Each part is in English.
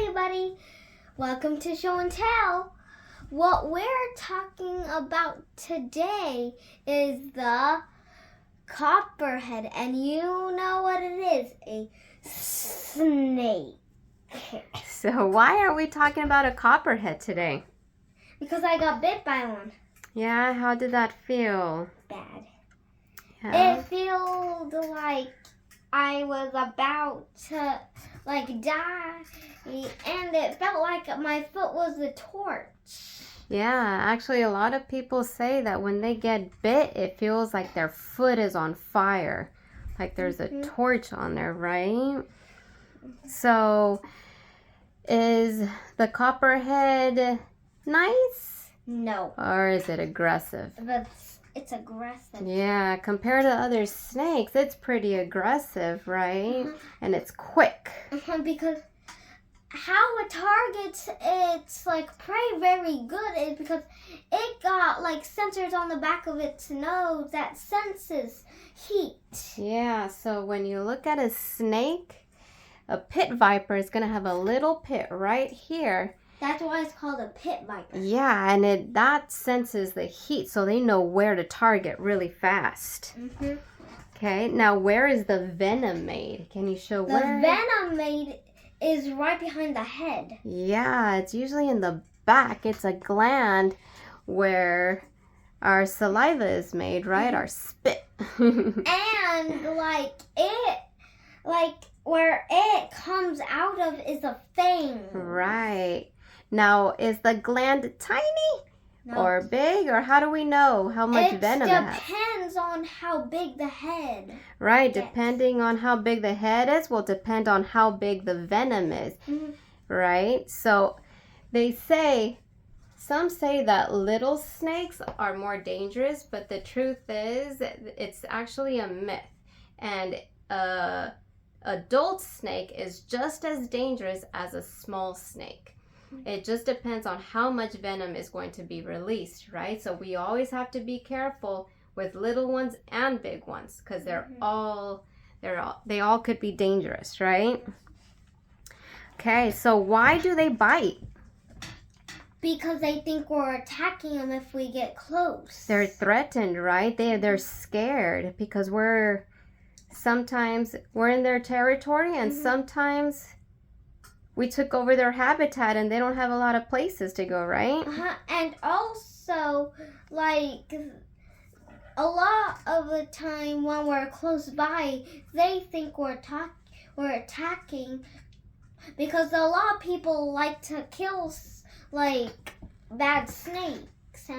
everybody. Welcome to Show and Tell. What we're talking about today is the Copperhead, and you know what it is, a snake. So why are we talking about a copperhead today? Because I got bit by one. Yeah, how did that feel? Bad. Yeah. It felt like I was about to die, and it felt like my foot was a torch. Yeah, actually a lot of people say that when they get bit, it feels like their foot is on fire. Like there's a torch on there, right? So, is the copperhead nice? No. Or is it aggressive? But it's aggressive. Yeah, compared to other snakes, it's pretty aggressive, right? And it's quick. Because how it targets its prey very good is because it got sensors on the back of its nose that senses heat. Yeah, so when you look at a snake, a pit viper is going to have a little pit right here. That's why it's called a pit viper. Yeah, and that senses the heat, so they know where to target really fast. Okay, now where is the venom made? Can you show where? The venom made is right behind the head. Yeah, it's usually in the back. It's a gland where our saliva is made, right? Our spit. And where it comes out of is a fang. Right. Now, is the gland tiny? No. Or big? Or how do we know how much venom it has? It depends on how big the head. Right, depending on how big the head is will depend on how big the venom is. Right? So they say, some say that little snakes are more dangerous, but the truth is it's actually a myth. And an adult snake is just as dangerous as a small snake. It just depends on how much venom is going to be released, right? So we always have to be careful with little ones and big ones because they all could be dangerous, right? Okay, so why do they bite? Because they think we're attacking them if we get close. They're threatened, right? They're scared because sometimes we're in their territory and sometimes we took over their habitat and they don't have a lot of places to go, right? And also, a lot of the time when we're close by, they think we're attacking because a lot of people like to kill bad snakes.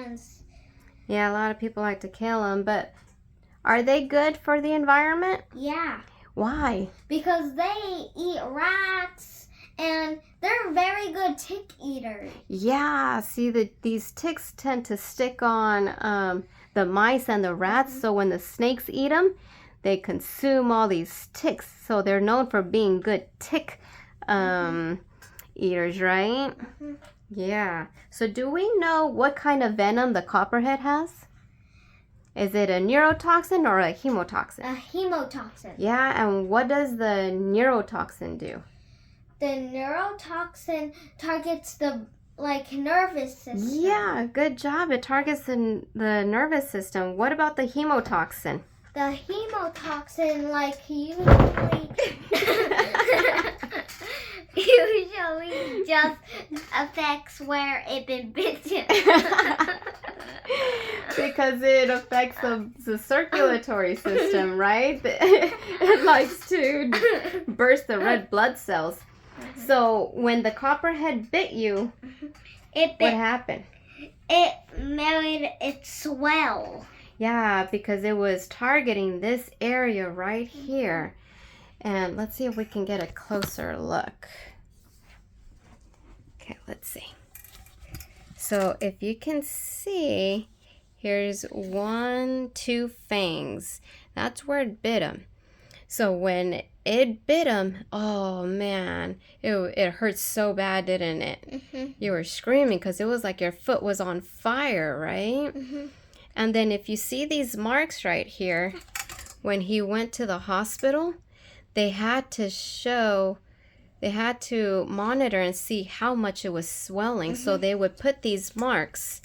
Yeah, a lot of people like to kill them, but are they good for the environment? Yeah. Why? Because they eat rats. And they're very good tick eaters. Yeah, see, these ticks tend to stick on the mice and the rats. So when the snakes eat them, they consume all these ticks. So they're known for being good tick eaters, right? Yeah. So do we know what kind of venom the copperhead has? Is it a neurotoxin or a hemotoxin? A hemotoxin. Yeah, and what does the neurotoxin do? The neurotoxin targets the nervous system. Yeah, good job. It targets the nervous system. What about the hemotoxin? The hemotoxin usually just affects where it's been bitten. Because it affects the circulatory system, right? It likes to burst the red blood cells. So when the copperhead bit you, what happened? It made it swell. Yeah, because it was targeting this area right here. And let's see if we can get a closer look. Okay, let's see. So if you can see, here's 2 fangs. That's where it bit him. So when it bit him, oh man, it hurt so bad, didn't it? You were screaming because it was like your foot was on fire, right? And then if you see these marks right here, when he went to the hospital, they had to show they had to monitor and see how much it was swelling. So they would put these marks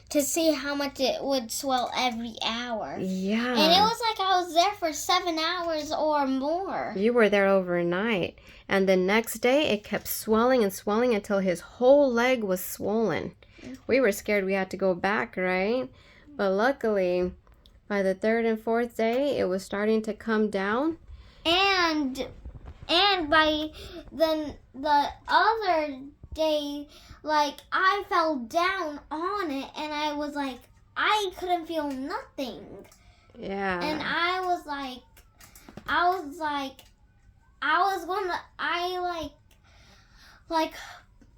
to see how much it would swell every hour. Yeah. And it was like I was there for 7 hours or more. You were there overnight. And the next day, it kept swelling and swelling until his whole leg was swollen. We were scared we had to go back, right? But luckily, by the 3rd and 4th day, it was starting to come down. And by the other day, like, I fell down on it, and I was like, I couldn't feel nothing. Yeah. And I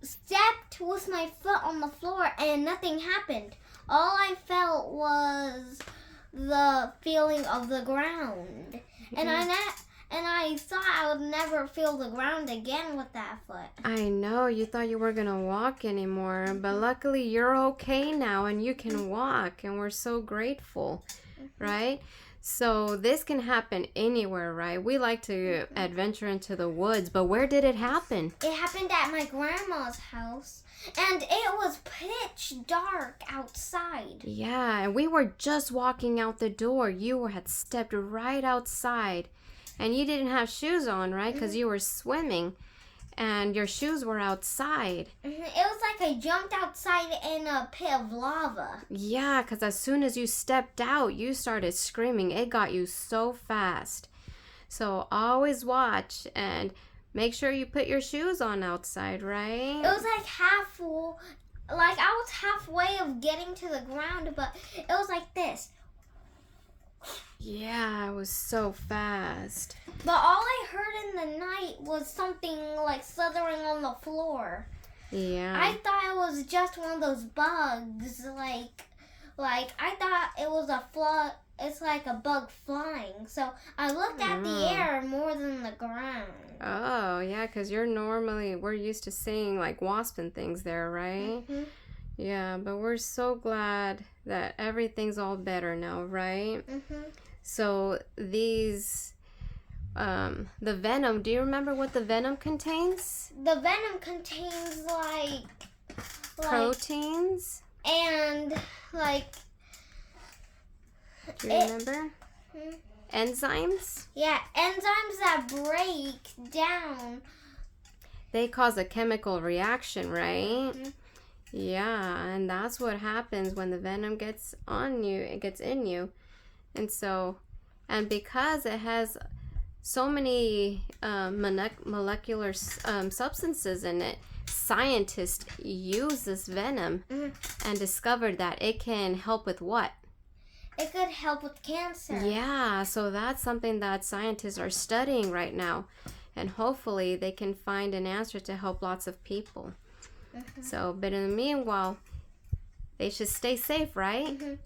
stepped with my foot on the floor, and nothing happened. All I felt was the feeling of the ground. And I thought I would never feel the ground again with that foot. I know, you thought you weren't going to walk anymore, but luckily you're okay now and you can walk, and we're so grateful, right? So this can happen anywhere, right? We like to adventure into the woods, but where did it happen? It happened at my grandma's house, and it was pitch dark outside. Yeah, and we were just walking out the door. You had stepped right outside. And you didn't have shoes on, right? Because you were swimming. And your shoes were outside. It was like I jumped outside in a pit of lava. Yeah, because as soon as you stepped out, you started screaming. It got you so fast. So always watch and make sure you put your shoes on outside, right? It was like I was halfway of getting to the ground, but it was like this. Yeah, it was so fast. But all I heard in the night was something like slithering on the floor. Yeah. I thought it was just one of those bugs, like I thought it was it's like a bug flying. So I looked at the air more than the ground. Oh, yeah, because we're used to seeing like wasp and things there, right? Yeah, but we're so glad that everything's all better now, right? So these, the venom, do you remember what the venom contains? The venom contains like proteins? And do you remember? Enzymes? Yeah, enzymes that break down. They cause a chemical reaction, right? Yeah, and that's what happens when the venom gets on you, it gets in you. And because it has so many molecular substances in it, scientists use this venom and discovered that it can help with what? It could help with cancer. Yeah, so that's something that scientists are studying right now. And hopefully they can find an answer to help lots of people. So, but in the meanwhile, they should stay safe, right?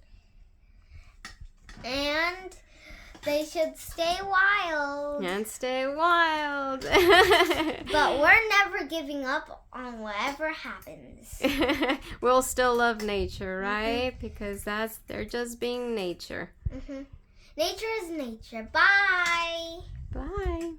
And they should stay wild. And stay wild. But we're never giving up on whatever happens. We'll still love nature, right? Because they're just being nature. Nature is nature. Bye. Bye.